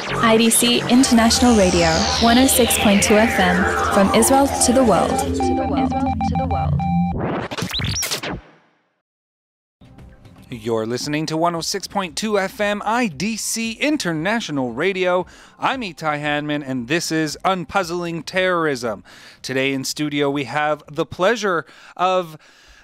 IDC International Radio, 106.2 FM, from Israel to the world. You're listening to 106.2 FM IDC International Radio. I'm Itai Hanman, and this is Unpuzzling Terrorism. Today in studio we have the pleasure of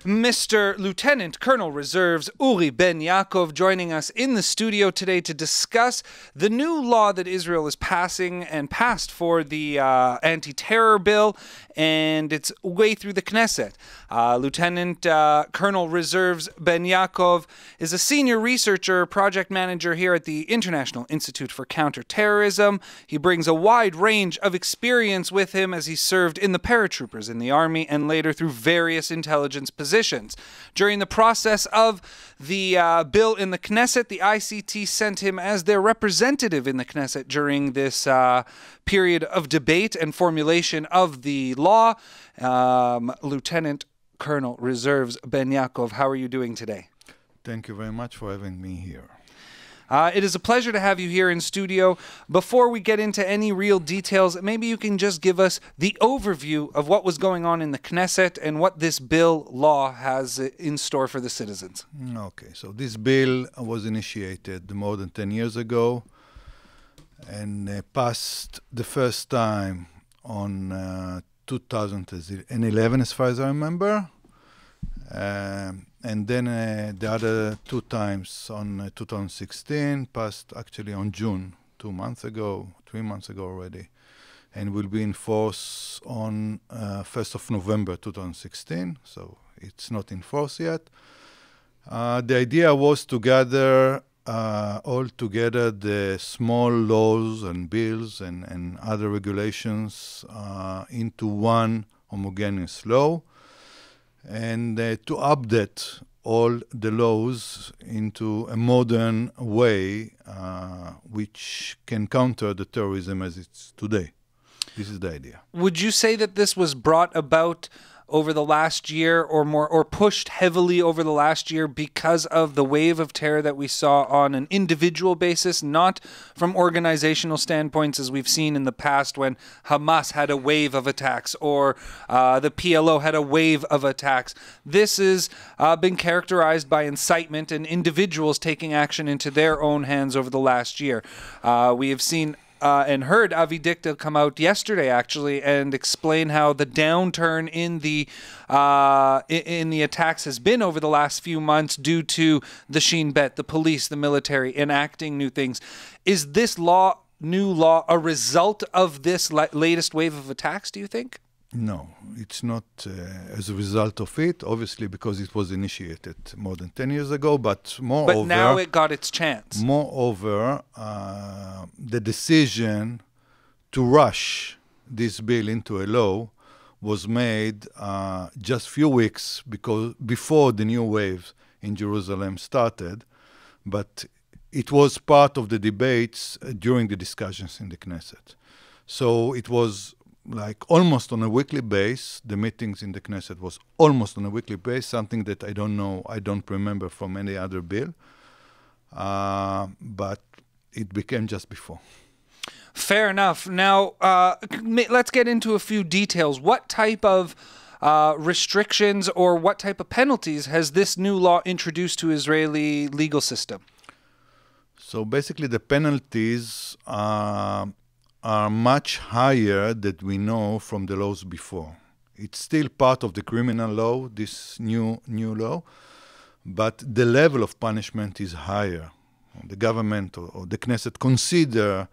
Mr. Lieutenant Colonel Reserves Uri Ben Yakov joining us in the studio today to discuss the new law that Israel is passing and passed for the anti-terror bill and its way through the Knesset. Lieutenant Colonel Reserves Ben Yakov is a senior researcher, project manager here at the International Institute for Counterterrorism. He brings a wide range of experience with him as he served in the paratroopers in the army and later through various intelligence positions. During the process of the bill in the Knesset, the ICT sent him as their representative in the Knesset during this period of debate and formulation of the law. Lieutenant Colonel Reserves Ben Yakov, how are you doing today? Thank you very much for having me here. It is a pleasure to have you here in studio. Before we get into any real details, maybe you can just give us the overview of what was going on in the Knesset and what this bill law has in store for the citizens. Okay, so this bill was initiated more than 10 years ago and passed the first time on 2011, as far as I remember. And then the other two times on 2016, passed actually on June, 3 months ago already, and will be in force on 1st of November 2016, so it's not in force yet. The idea was to gather all together the small laws and bills and other regulations into one homogeneous law, and to update all the laws into a modern way which can counter the terrorism as it's today. This is the idea. Would you say that this was brought about over the last year or more, or pushed heavily over the last year because of the wave of terror that we saw on an individual basis, not from organizational standpoints as we've seen in the past when Hamas had a wave of attacks or the PLO had a wave of attacks? This has been characterized by incitement and individuals taking action into their own hands over the last year. We have seen and heard Avi Dikta come out yesterday, actually, and explain how the downturn in the attacks has been over the last few months due to the Shin Bet, the police, the military, enacting new things. Is this new law, a result of this latest wave of attacks, do you think? No, it's not as a result of it, obviously, because it was initiated more than 10 years ago, but moreover... But now it got its chance. Moreover, the decision to rush this bill into a law was made just a few weeks before the new wave in Jerusalem started, but it was part of the debates during the discussions in the Knesset. So it was like almost on a weekly basis. The meetings in the Knesset was almost on a weekly basis, something that I don't remember from any other bill, but it became just before. Fair enough. Now, let's get into a few details. What type of restrictions or what type of penalties has this new law introduced to Israeli legal system? So basically the penalties are much higher than we know from the laws before. It's still part of the criminal law, this new law, but the level of punishment is higher. The government or the Knesset consider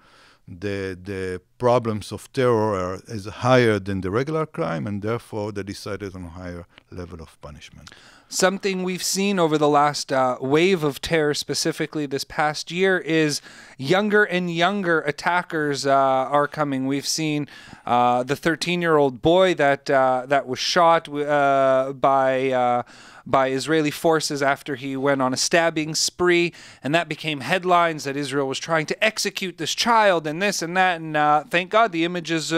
the problems of terror as higher than the regular crime, and therefore they decided on a higher level of punishment. Something we've seen over the last wave of terror, specifically this past year, is younger and younger attackers are coming. We've seen the 13-year-old boy that was shot by by Israeli forces after he went on a stabbing spree, and that became headlines that Israel was trying to execute this child and this and that, and thank God the images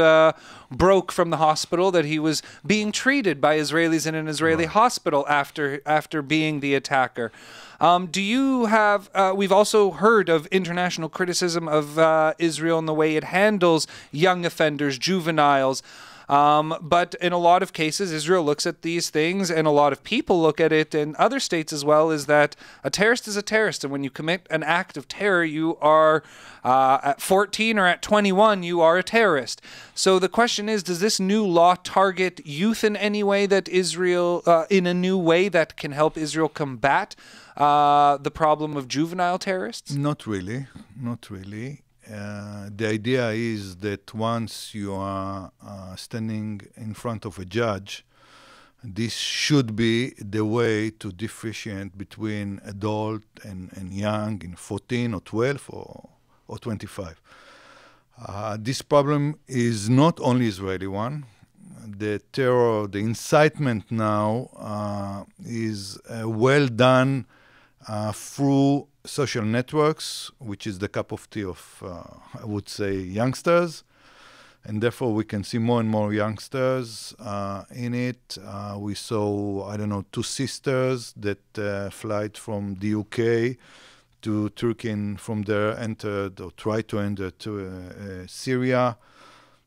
broke from the hospital that he was being treated by Israelis in an Israeli hospital after being the attacker. Do you have, we've also heard of international criticism of Israel and the way it handles young offenders, juveniles. But in a lot of cases, Israel looks at these things, and a lot of people look at it, and other states as well, is that a terrorist is a terrorist. And when you commit an act of terror, you are, at 14 or at 21, you are a terrorist. So the question is, does this new law target youth in any way that Israel, in a new way that can help Israel combat the problem of juvenile terrorists? Not really, not really. The idea is that once you are standing in front of a judge, this should be the way to differentiate between adult and young in 14 or 12 or 25. This problem is not only Israeli one. The terror, the incitement now is well done through social networks, which is the cup of tea of, I would say, youngsters. And therefore, we can see more and more youngsters in it. We saw, I don't know, two sisters that flight from the UK to Turkey and from there entered or tried to enter to Syria.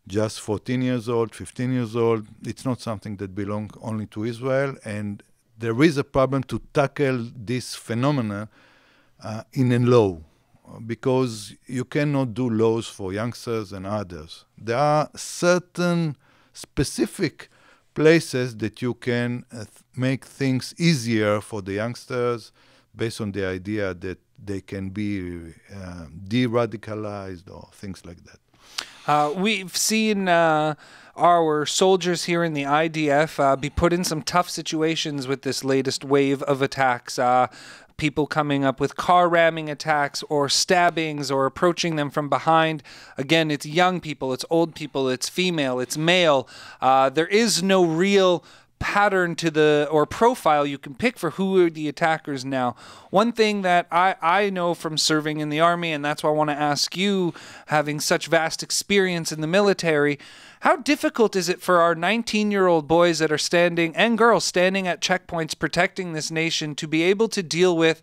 Just 14 years old, 15 years old. It's not something that belongs only to Israel. And there is a problem to tackle this phenomenon in a law, because you cannot do laws for youngsters and others. There are certain specific places that you can make things easier for the youngsters based on the idea that they can be de-radicalized or things like that. We've seen our soldiers here in the IDF be put in some tough situations with this latest wave of attacks. People coming up with car ramming attacks or stabbings or approaching them from behind. Again, it's young people, it's old people, it's female, it's male. There is no real pattern to the or profile you can pick for who are the attackers now. One thing that I know from serving in the army, and that's why I want to ask you, having such vast experience in the military, how difficult is it for our 19-year-old boys that are standing, and girls standing at checkpoints protecting this nation, to be able to deal with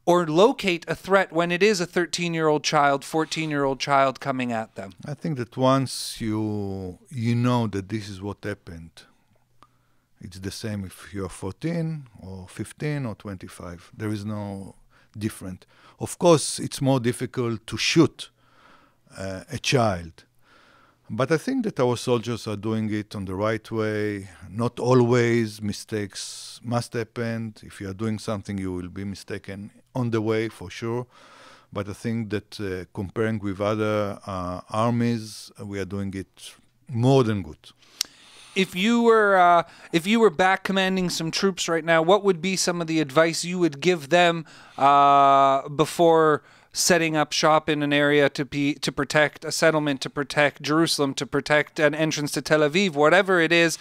or locate a threat when it is a 13-year-old child, 14-year-old child coming at them? I think that once you know that this is what happened, it's the same if you're 14 or 15 or 25. There is no different. Of course, it's more difficult to shoot a child. But I think that our soldiers are doing it on the right way. Not always mistakes must happen. If you are doing something, you will be mistaken on the way, for sure. But I think that comparing with other armies, we are doing it more than good. If you were back commanding some troops right now, what would be some of the advice you would give them before setting up shop in an area to protect a settlement, to protect Jerusalem, to protect an entrance to Tel Aviv, whatever it is,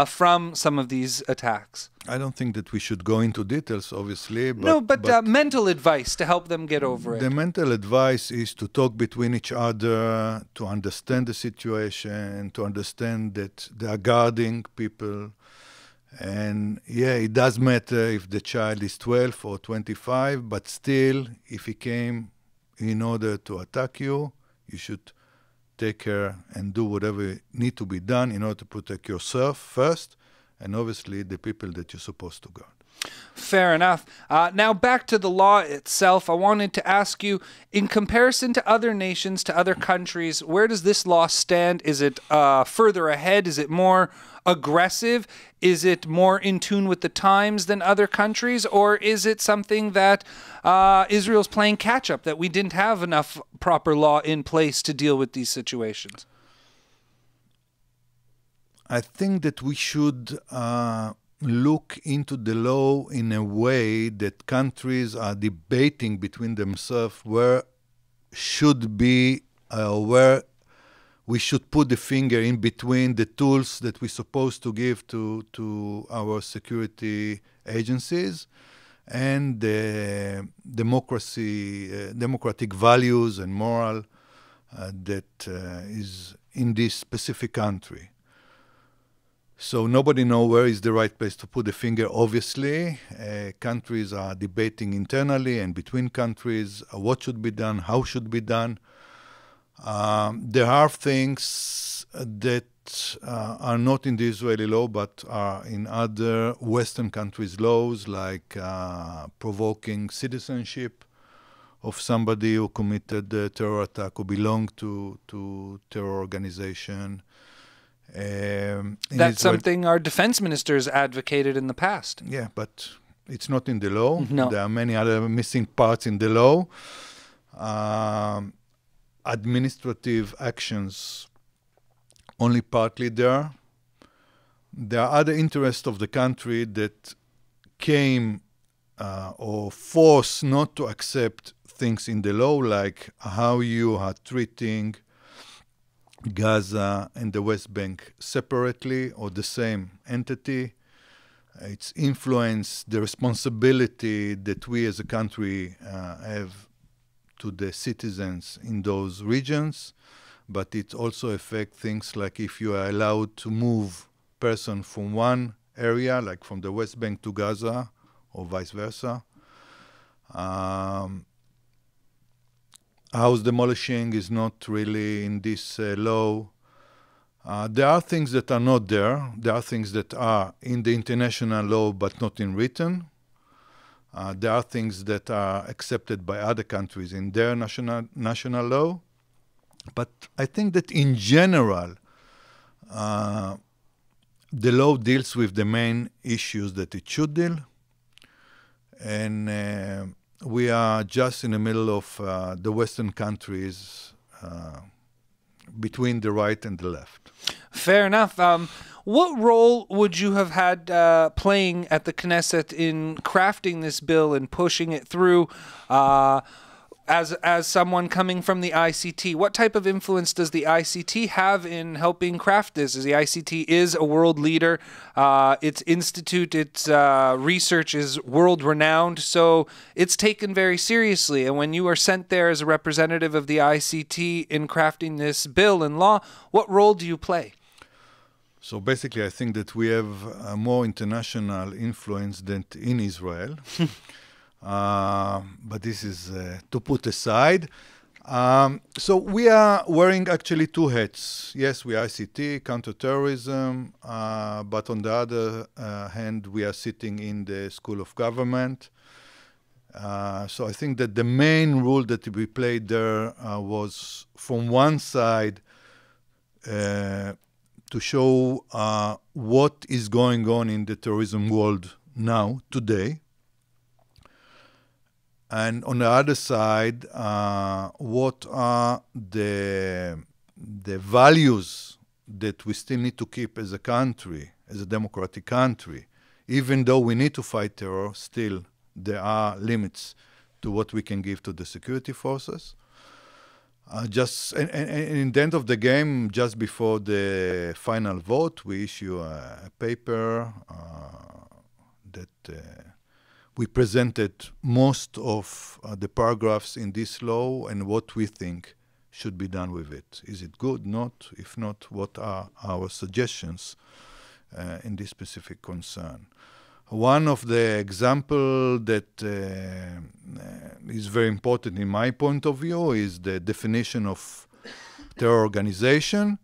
from some of these attacks? I don't think that we should go into details, obviously. But mental advice to help them get over it. The mental advice is to talk between each other, to understand the situation, to understand that they are guarding people. And yeah, it does matter if the child is 12 or 25, but still, if he came in order to attack you, you should take care and do whatever need to be done in order to protect yourself first, and obviously the people that you're supposed to guard. Fair enough. Now back to the law itself. I wanted to ask you, in comparison to other nations, to other countries, where does this law stand? Is it further ahead? Is it more aggressive? Is it more in tune with the times than other countries? Or is it something that Israel's playing catch-up, that we didn't have enough proper law in place to deal with these situations? I think that we should look into the law in a way that countries are debating between themselves where should be, where we should put the finger in between the tools that we're supposed to give to our security agencies, and democratic values and moral that is in this specific country. So nobody knows where is the right place to put the finger, obviously. Countries are debating internally and between countries what should be done, how should be done. There are things that are not in the Israeli law but are in other Western countries' laws, like provoking citizenship of somebody who committed a terror attack or belonged to terror organization. That's something our defense ministers advocated in the past. Yeah, but it's not in the law. No. There are many other missing parts in the law. Administrative actions only partly there. There are other interests of the country that came or force not to accept things in the law, like how you are treating Gaza and the West Bank separately or the same entity. It's influenced the responsibility that we as a country have to the citizens in those regions, but it also affects things like if you are allowed to move person from one area, like from the West Bank to Gaza, or vice versa. House demolishing is not really in this law. There are things that are not there. There are things that are in the international law but not in written. There are things that are accepted by other countries in their national law. But I think that in general, the law deals with the main issues that it should deal. And we are just in the middle of the Western countries between the right and the left. Fair enough. What role would you have had playing at the Knesset in crafting this bill and pushing it through as someone coming from the ICT? What type of influence does the ICT have in helping craft this? As the ICT is a world leader, its institute, its research is world-renowned, so it's taken very seriously. And when you are sent there as a representative of the ICT in crafting this bill and law, what role do you play? So basically, I think that we have more international influence than in Israel. But this is to put aside. So we are wearing actually two hats. Yes, we are ICT, counterterrorism, but on the other hand, we are sitting in the School of Government. So I think that the main role that we played there was, from one side, to show what is going on in the terrorism world now, today. And on the other side, what are the values that we still need to keep as a country, as a democratic country? Even though we need to fight terror, still there are limits to what we can give to the security forces. And in the end of the game, just before the final vote, we issue a paper that we presented most of the paragraphs in this law and what we think should be done with it. Is it good? Not? If not, what are our suggestions in this specific concern? One of the examples that is very important in my point of view is the definition of terror organization.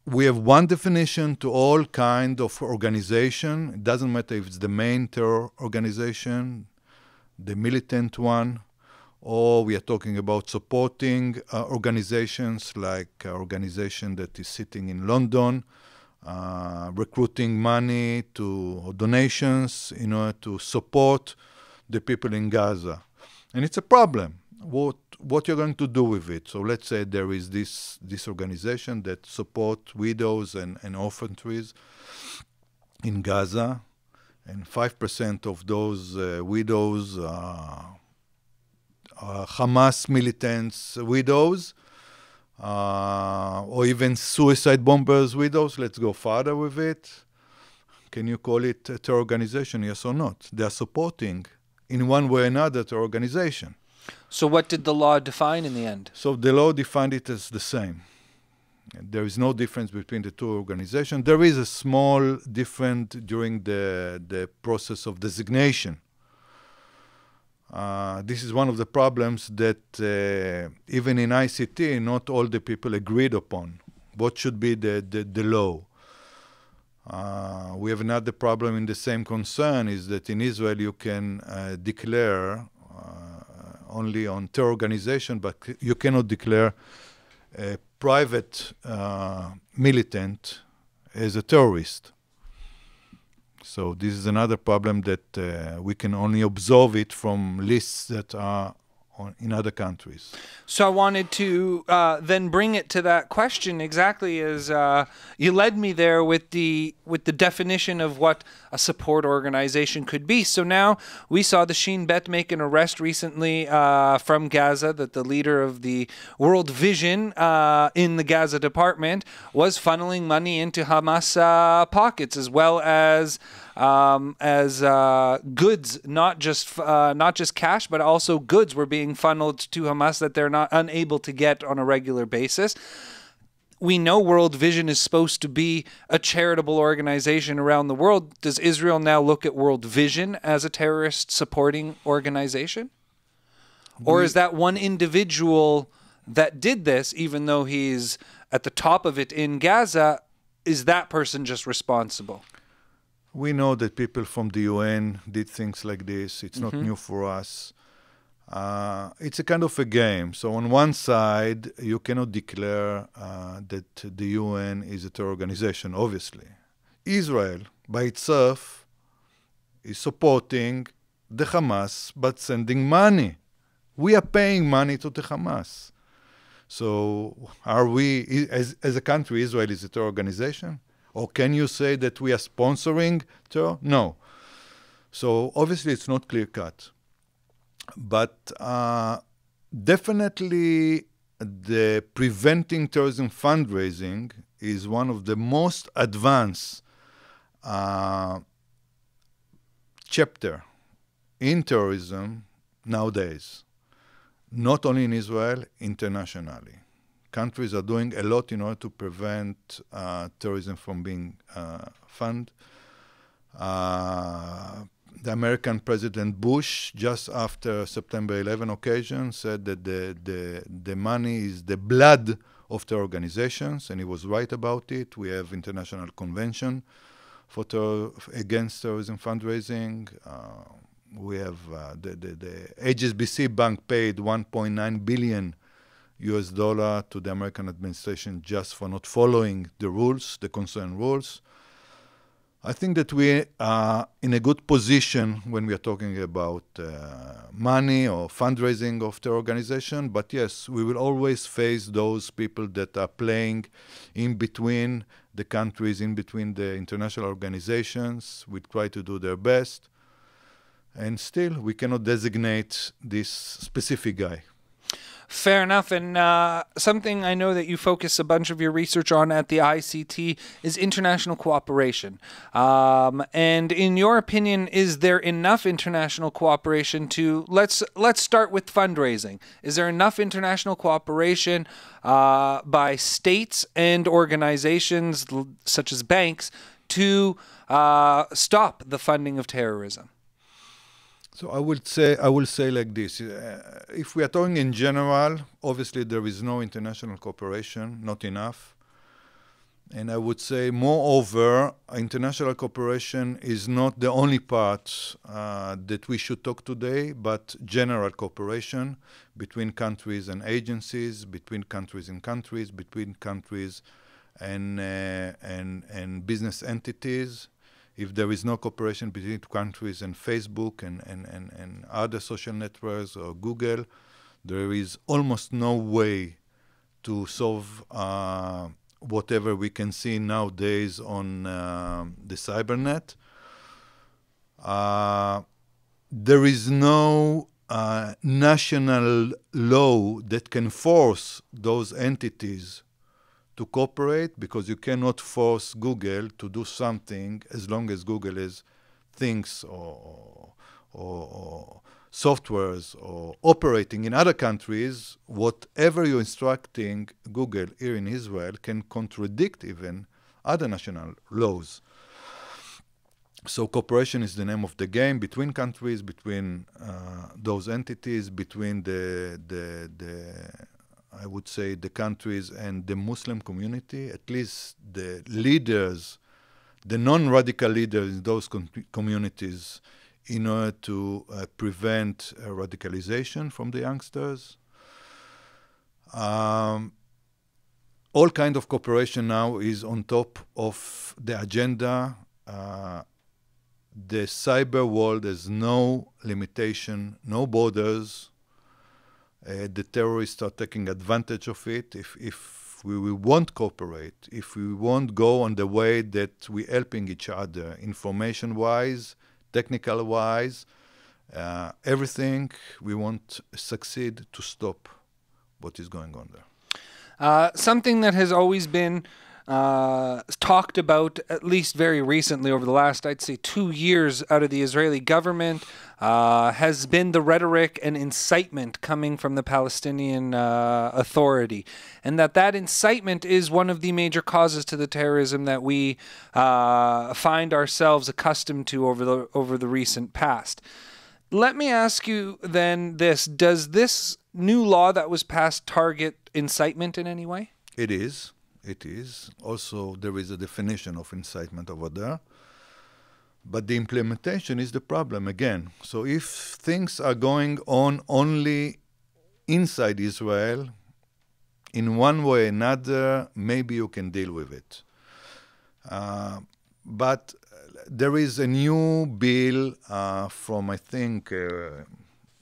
We have one definition to all kind of organization. It doesn't matter if it's the main terror organization, the militant one, or we are talking about supporting organizations like an organization that is sitting in London, recruiting money or donations in order to support the people in Gaza. And it's a problem. What you're going to do with it? So let's say there is this organization that support widows and orphanages in Gaza, and 5% of those widows are Hamas militants' widows, or even suicide bombers' widows. Let's go further with it. can you call it a terror organization, yes or not? They are supporting, in one way or another, terror organization. So what did the law define in the end? So the law defined it as the same. There is no difference between the two organizations. There is a small difference during the process of designation. This is one of the problems that even in ICT, not all the people agreed upon. What should be the law? We have another problem in the same concern, is that in Israel you can declare only on terror organization, but you cannot declare a private militant as a terrorist. So this is another problem that we can only observe it from lists that are in other countries. So I wanted to then bring it to that question exactly as you led me there with the definition of what a support organization could be. So now we saw the Shin Bet make an arrest recently from Gaza that the leader of the World Vision in the Gaza department was funneling money into Hamas pockets, as well as goods, not just cash, but also goods were being funneled to Hamas that they're not unable to get on a regular basis. We know World Vision is supposed to be a charitable organization around the world. Does Israel now look at World Vision as a terrorist supporting organization? Or is that one individual that did this, even though he's at the top of it in Gaza, is that person just responsible? We know that people from the UN did things like this. It's not new for us. It's a kind of a game. So on one side, you cannot declare that the UN is a terror organization, obviously. Israel, by itself, is supporting the Hamas, but sending money. We are paying money to the Hamas. So are we, as a country, Israel is a terror organization? Or can you say that we are sponsoring terror? No. So obviously it's not clear-cut. But definitely the preventing terrorism fundraising is one of the most advanced chapter in terrorism nowadays. Not only in Israel, internationally. Countries are doing a lot in order to prevent terrorism from being funded. The American President Bush, just after September 11 occasion, said that the money is the blood of terror organizations, and he was right about it. We have international convention against terrorism fundraising. We have the HSBC Bank paid $1.9 billion to the American administration just for not following the rules, the concerned rules. I think that we are in a good position when we are talking about money or fundraising of terror organization. But yes, we will always face those people that are playing in between the countries, in between the international organizations. We try to do their best. And still, we cannot designate this specific guy. Fair enough. And something I know that you focus a bunch of your research on at the ICT is international cooperation. And in your opinion, is there enough international cooperation to, let's start with fundraising. Is there enough international cooperation by states and organizations such as banks to stop the funding of terrorism? So I will say like this. If we are talking in general, obviously there is no international cooperation, not enough. And I would say, moreover, international cooperation is not the only part that we should talk today, but general cooperation between countries and agencies, between countries and countries, between countries and business entities. If there is no cooperation between countries and Facebook and other social networks or Google, there is almost no way to solve whatever we can see nowadays on the cybernet. There is no national law that can force those entities to cooperate, because you cannot force Google to do something as long as Google is things or softwares or operating in other countries. Whatever you're instructing Google here in Israel can contradict even other national laws. So cooperation is the name of the game between countries, between those entities, between I would say the countries and the Muslim community, at least the leaders, the non-radical leaders in those communities, in order to prevent radicalization from the youngsters. All kind of cooperation now is on top of the agenda. The cyber world has no limitation, no borders. The terrorists are taking advantage of it. If we won't cooperate, if we won't go on the way that we're helping each other, information-wise, technical-wise, everything, we won't succeed to stop what is going on there. Something that has always been talked about, at least very recently over the last, I'd say, 2 years out of the Israeli government, has been the rhetoric and incitement coming from the Palestinian Authority. And that incitement is one of the major causes to the terrorism that we find ourselves accustomed to over the recent past. Let me ask you then this. Does this new law that was passed target incitement in any way? It is. It is. Also, there is a definition of incitement over there. But the implementation is the problem again. So if things are going on only inside Israel, in one way or another, maybe you can deal with it. But there is a new bill from, I think,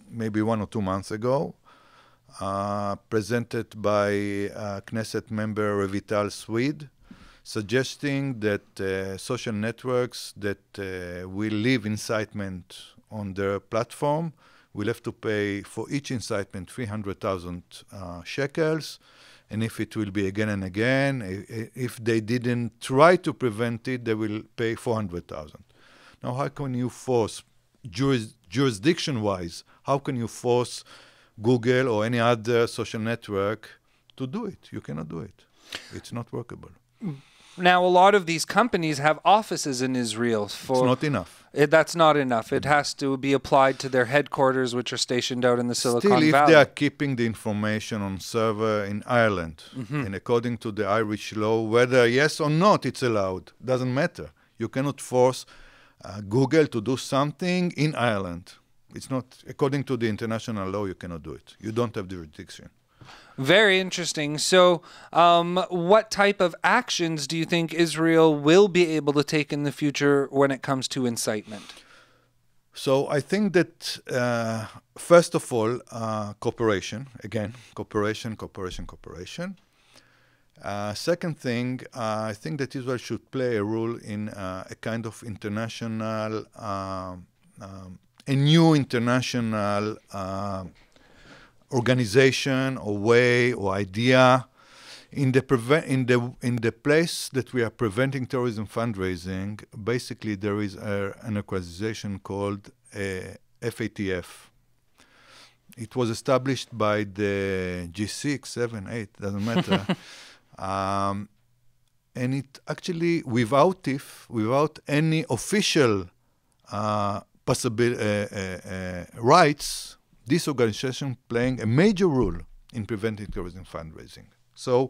maybe 1 or 2 months ago, presented by Knesset member Revital Swede, suggesting that social networks that will leave incitement on their platform will have to pay for each incitement 300,000 shekels, and if it will be again and again, if they didn't try to prevent it, they will pay 400,000. Now, how can you force, jurisdiction-wise, how can you force Google or any other social network to do it? You cannot do it. It's not workable. Now, a lot of these companies have offices in Israel. It's not enough. That's not enough. It has to be applied to their headquarters, which are stationed out in the Silicon Valley. Still, if they are keeping the information on server in Ireland, and according to the Irish law, whether yes or not it's allowed, doesn't matter. You cannot force Google to do something in Ireland. It's not, according to the international law, you cannot do it. You don't have jurisdiction. Very interesting. So what type of actions do you think Israel will be able to take in the future when it comes to incitement? So I think that, first of all, cooperation. Again, cooperation. Second thing, I think that Israel should play a role in a kind of international, a new international organization or way or idea in the place that we are preventing terrorism fundraising. Basically, there is an organization called FATF. It was established by the G6, 7, 8, doesn't matter. And it actually, without any official rights, this organization playing a major role in preventing terrorism fundraising. So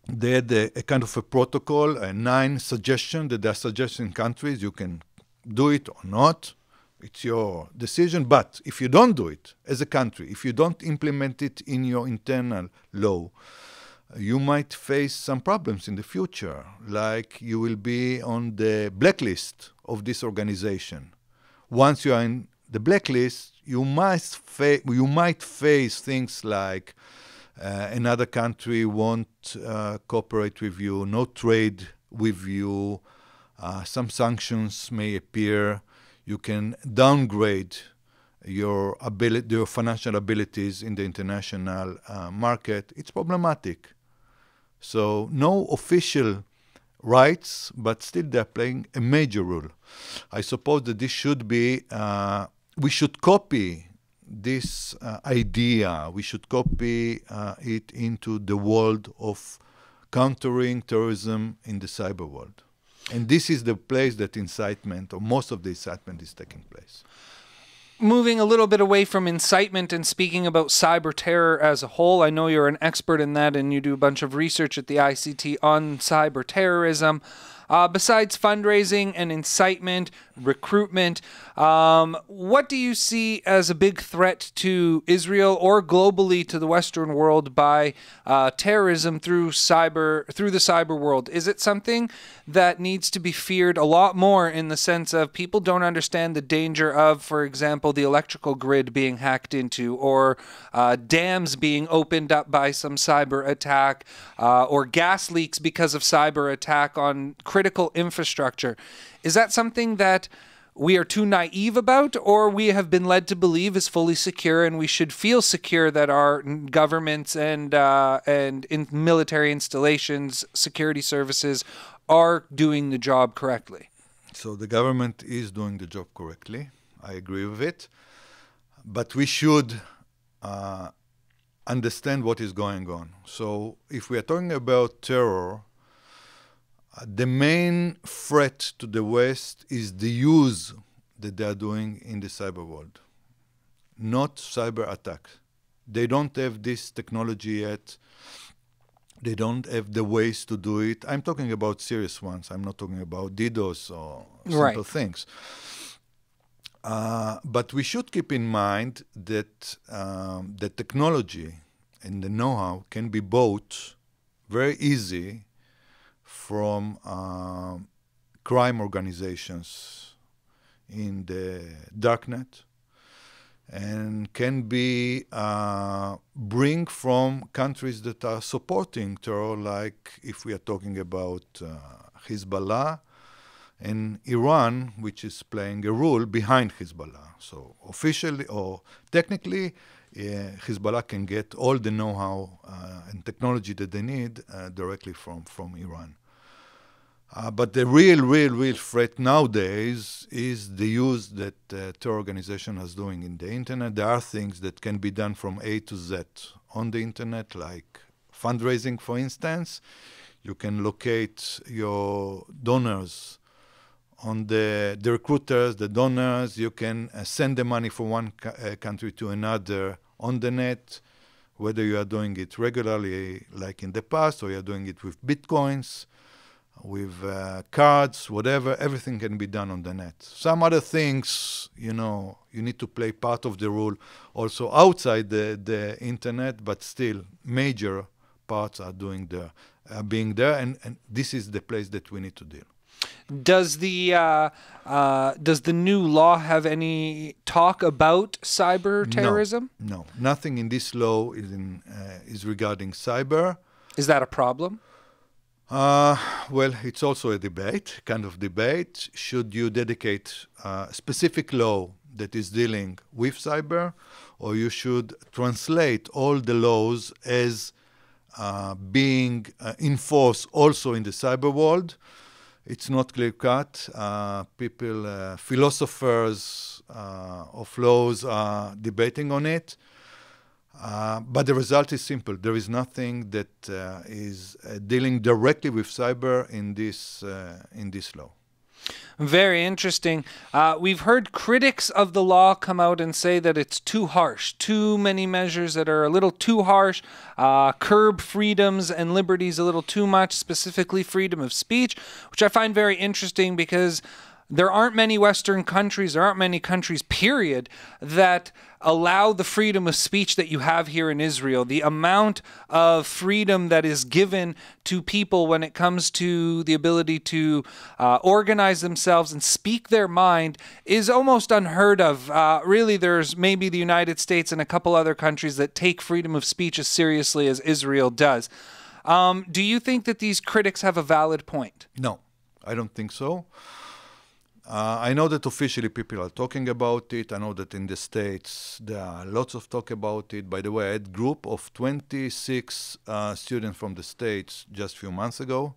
they had a kind of a protocol, 9 suggestions that they are suggesting countries. You can do it or not. It's your decision. But if you don't do it as a country, if you don't implement it in your internal law, you might face some problems in the future, like you will be on the blacklist of this organization. Once you are in the blacklist, you might face things like another country won't cooperate with you, no trade with you, some sanctions may appear, you can downgrade your financial abilities in the international market. It's problematic. So no official rights, but still they're playing a major role. I suppose that this should be, we should copy this idea, we should copy it into the world of countering terrorism in the cyber world. And this is the place that incitement, or most of the incitement, is taking place. Moving a little bit away from incitement and speaking about cyber terror as a whole, I know you're an expert in that and you do a bunch of research at the ICT on cyber terrorism. Besides fundraising and incitement, recruitment, what do you see as a big threat to Israel or globally to the Western world by terrorism through the cyber world? Is it something that needs to be feared a lot more in the sense of people don't understand the danger of, for example, the electrical grid being hacked into, or dams being opened up by some cyber attack, or gas leaks because of cyber attack on critical infrastructure? Is that something that we are too naive about, or we have been led to believe is fully secure, and we should feel secure that our governments and in military installations, security services are doing the job correctly? So the government is doing the job correctly. I agree with it. But we should understand what is going on. So if we are talking about terror, the main threat to the West is the use that they are doing in the cyber world, not cyber attacks. They don't have this technology yet. They don't have the ways to do it. I'm talking about serious ones. I'm not talking about DDoS or simple things. But we should keep in mind that the technology and the know-how can be bought very easy from crime organizations in the darknet, and can be bring from countries that are supporting terror, like if we are talking about Hezbollah and Iran, which is playing a role behind Hezbollah. So officially or technically, Hezbollah can get all the know-how and technology that they need directly from Iran. But the real threat nowadays is the use that terror organization is doing in the internet. There are things that can be done from A to Z on the internet, like fundraising, for instance. You can locate your donors on the recruiters, the donors. You can send the money from one country to another on the net, whether you are doing it regularly like in the past, or you are doing it with bitcoins, with cards, whatever. Everything can be done on the net. Some other things, you need to play part of the role also outside the internet, but still major parts are being there, and this is the place that we need to deal. Does the new law have any talk about cyber terrorism? No, nothing in this law is regarding cyber. Is that a problem? Well, it's also a debate, kind of debate. Should you dedicate a specific law that is dealing with cyber, or you should translate all the laws as being enforced also in the cyber world? It's not clear-cut. Philosophers of laws are debating on it. But the result is simple. There is nothing that is dealing directly with cyber in this law. Very interesting. We've heard critics of the law come out and say that it's too harsh, too many measures that are a little too harsh, curb freedoms and liberties a little too much, specifically freedom of speech, which I find very interesting because there aren't many Western countries, there aren't many countries, period, that allow the freedom of speech that you have here in Israel. The amount of freedom that is given to people when it comes to the ability to organize themselves and speak their mind is almost unheard of. Really, there's maybe the United States and a couple other countries that take freedom of speech as seriously as Israel does. Do you think that these critics have a valid point? No, I don't think so. I know that officially people are talking about it. I know that in the States there are lots of talk about it. By the way, I had a group of 26 students from the States just a few months ago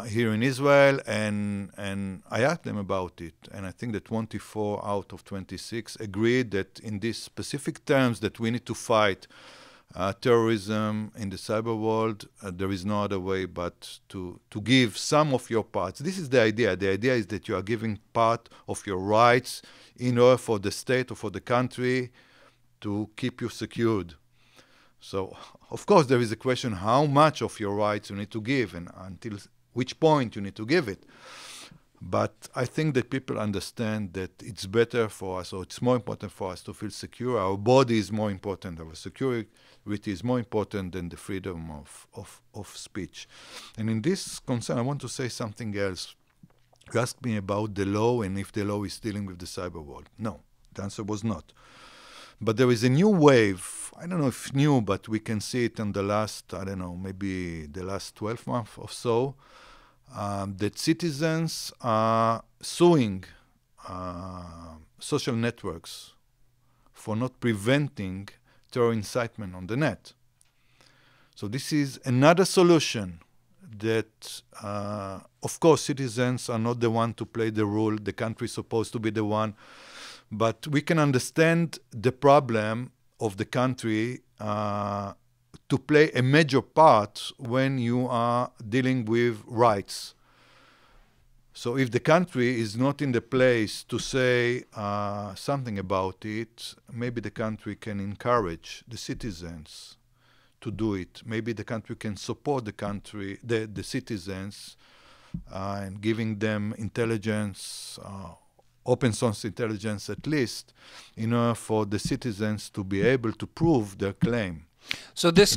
here in Israel, and I asked them about it. And I think that 24 out of 26 agreed that in these specific terms that we need to fight terrorism in the cyber world. There is no other way but to give some of your parts. This is the idea. The idea is that you are giving part of your rights in order for the state or for the country to keep you secured. So, of course, there is a question how much of your rights you need to give and until which point you need to give it. But I think that people understand that it's better for us, or it's more important for us to feel secure. Our body is more important. Our security is more important than the freedom of speech. And in this concern, I want to say something else. You asked me about the law and if the law is dealing with the cyber world. No, the answer was not. But there is a new wave. I don't know if new, but we can see it in the last, I don't know, maybe the last 12 months or so, that citizens are suing social networks for not preventing terror incitement on the net. So this is another solution that, of course, citizens are not the one to play the rule. The country is supposed to be the one. But we can understand the problem of the country to play a major part when you are dealing with rights. So if the country is not in the place to say something about it, maybe the country can encourage the citizens to do it. Maybe the country can support the citizens and giving them intelligence, open source intelligence at least, in order for the citizens to be able to prove their claim. So this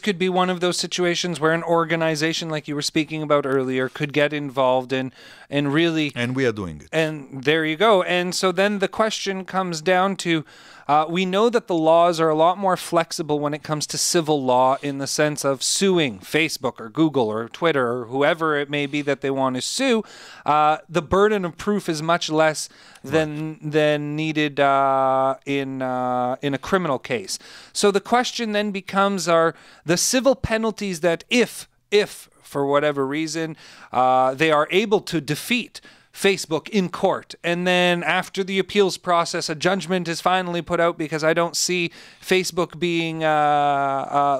could be one of those situations where an organization like you were speaking about earlier could get involved and really... And we are doing it. And there you go. And so then the question comes down to, we know that the laws are a lot more flexible when it comes to civil law in the sense of suing Facebook or Google or Twitter or whoever it may be that they want to sue. The burden of proof is much less than needed in a criminal case. So the question then becomes, are the civil penalties that if for whatever reason they are able to defeat Facebook in court, and then after the appeals process a judgment is finally put out, because I don't see Facebook being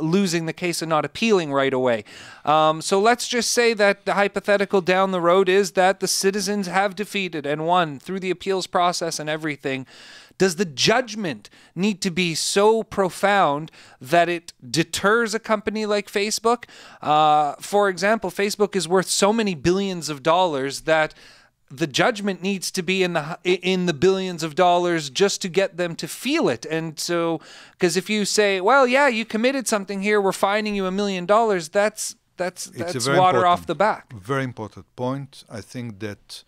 losing the case and not appealing right away. So let's just say that the hypothetical down the road is that the citizens have defeated and won through the appeals process and everything. Does the judgment need to be so profound that it deters a company like Facebook? For example, Facebook is worth so many billions of dollars that the judgment needs to be in the billions of dollars just to get them to feel it. And so, because if you say, well, yeah, you committed something here, we're fining you $1 million, that's water off the back. Very important point. I think that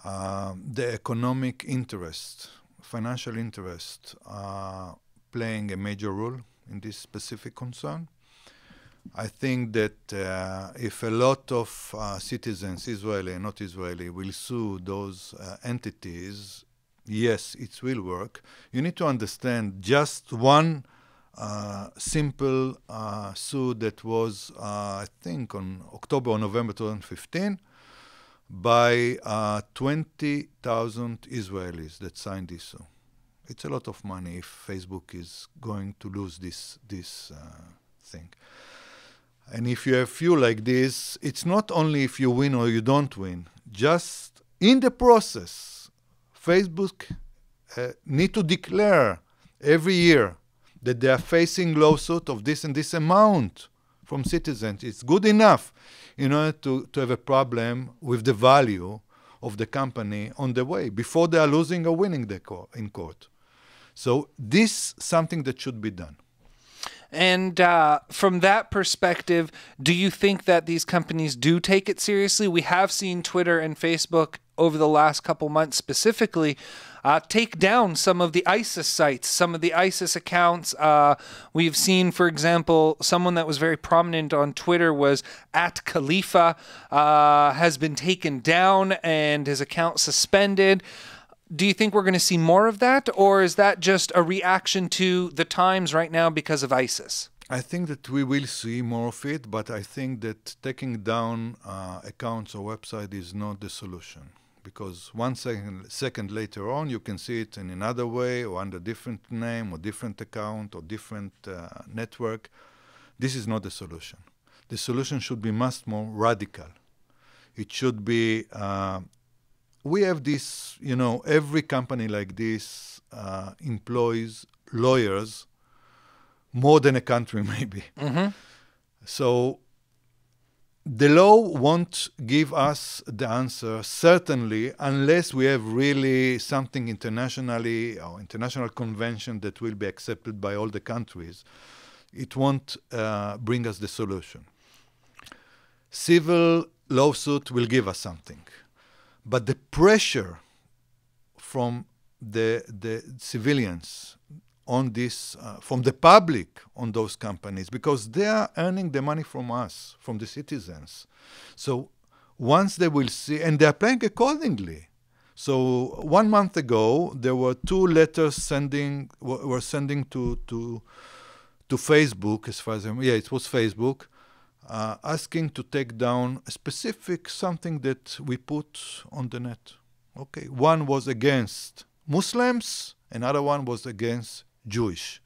the economic interest, financial interest, playing a major role in this specific concern. I think that if a lot of citizens, Israeli and not Israeli, will sue those entities, yes, it will work. You need to understand just one simple suit that was, I think, on October or November 2015 by 20,000 Israelis that signed this suit. It's a lot of money if Facebook is going to lose this thing. And if you have few like this, it's not only if you win or you don't win. Just in the process, Facebook need to declare every year that they are facing lawsuit of this and this amount from citizens. It's good enough in order to have a problem with the value of the company on the way before they are losing or winning in court. So this is something that should be done. And from that perspective, do you think that these companies do take it seriously? We have seen Twitter and Facebook over the last couple months specifically take down some of the ISIS sites, some of the ISIS accounts. We've seen, for example, someone that was very prominent on Twitter was at Khalifa, has been taken down and his account suspended. Do you think we're going to see more of that, or is that just a reaction to the times right now because of ISIS? I think that we will see more of it, but I think that taking down accounts or website is not the solution. Because one second later on, you can see it in another way or under different name or different account or different network. This is not the solution. The solution should be much more radical. It should be, we have this, every company like this employs lawyers more than a country maybe. Mm-hmm. So the law won't give us the answer, certainly, unless we have really something internationally or international convention that will be accepted by all the countries. It won't bring us the solution. Civil lawsuit will give us something. But the pressure from the civilians on this, from the public on those companies, because they are earning the money from us, from the citizens. So once they will see, and they are paying accordingly. So 1 month ago, there were 2 letters were sending to Facebook, as far as it was Facebook, asking to take down a specific something that we put on the net. Okay, one was against Muslims, another one was against Jewish.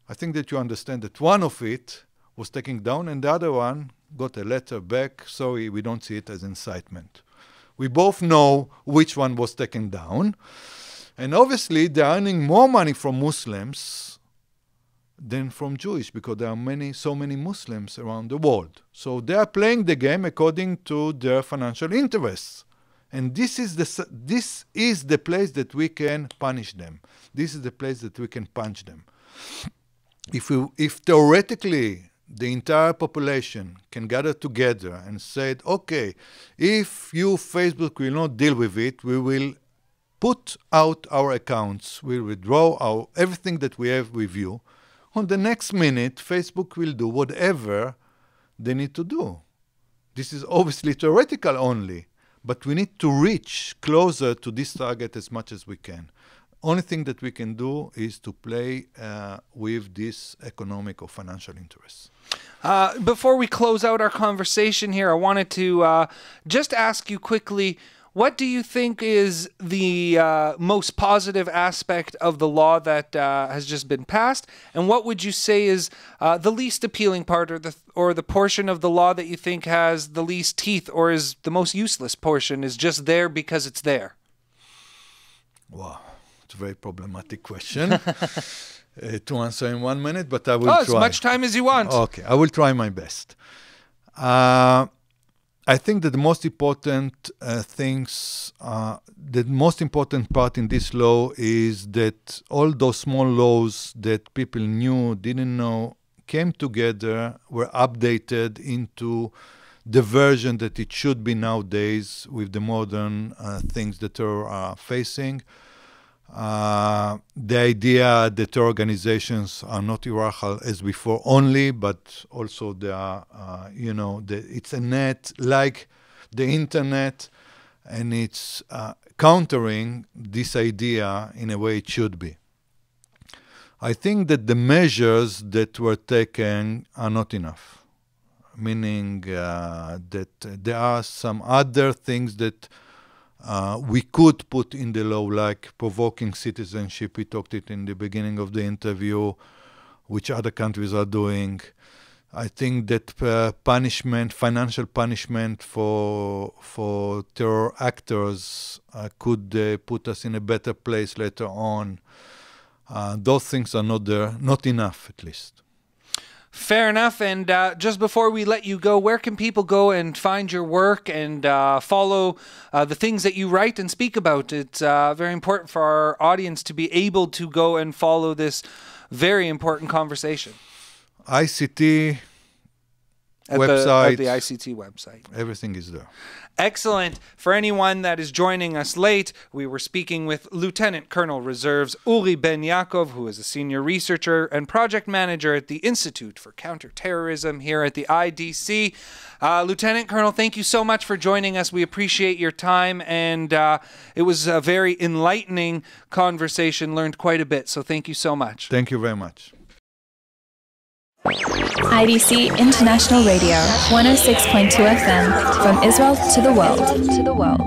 I think that you understand that one of it was taken down and the other one got a letter back, sorry, we don't see it as incitement. We both know which one was taken down. And obviously they're earning more money from Muslims than from Jewish, because there are so many Muslims around the world. So they are playing the game according to their financial interests. And this is the place that we can punish them. This is the place that we can punch them. If theoretically the entire population can gather together and say, okay, if you, Facebook, will not deal with it, we will put out our accounts, we'll withdraw everything that we have with you. On the next minute, Facebook will do whatever they need to do. This is obviously theoretical only. But we need to reach closer to this target as much as we can. Only thing that we can do is to play with this economic or financial interests. Before we close out our conversation here, I wanted to just ask you quickly, what do you think is the most positive aspect of the law that has just been passed? And what would you say is the least appealing part, or the portion of the law that you think has the least teeth, or is the most useless portion, is just there because it's there? Wow, it's a very problematic question to answer in 1 minute, but I will try. As much time as you want. Okay, I will try my best. I think that the most important the most important part in this law is that all those small laws that people didn't know, came together, were updated into the version that it should be nowadays with the modern things that are facing. The idea that organizations are not hierarchical as before only, but also they are, it's a net like the internet, and it's countering this idea in a way it should be. I think that the measures that were taken are not enough, meaning that there are some other things that we could put in the law, like provoking citizenship. We talked it in the beginning of the interview, which other countries are doing. I think that financial punishment for terror actors could put us in a better place later on. Those things are not there, not enough at least. Fair enough. And just before we let you go, where can people go and find your work and follow the things that you write and speak about? It's very important for our audience to be able to go and follow this very important conversation. ICT, At website, the ICT website. Everything is there. Excellent. For anyone that is joining us late, we were speaking with Lieutenant Colonel Reserves Uri Ben Yakov, who is a senior researcher and project manager at the Institute for Counterterrorism here at the IDC. Lieutenant Colonel, thank you so much for joining us. We appreciate your time, and it was a very enlightening conversation. Learned quite a bit, so thank you so much. Thank you very much. IDC International Radio, 106.2 FM, from Israel to the world.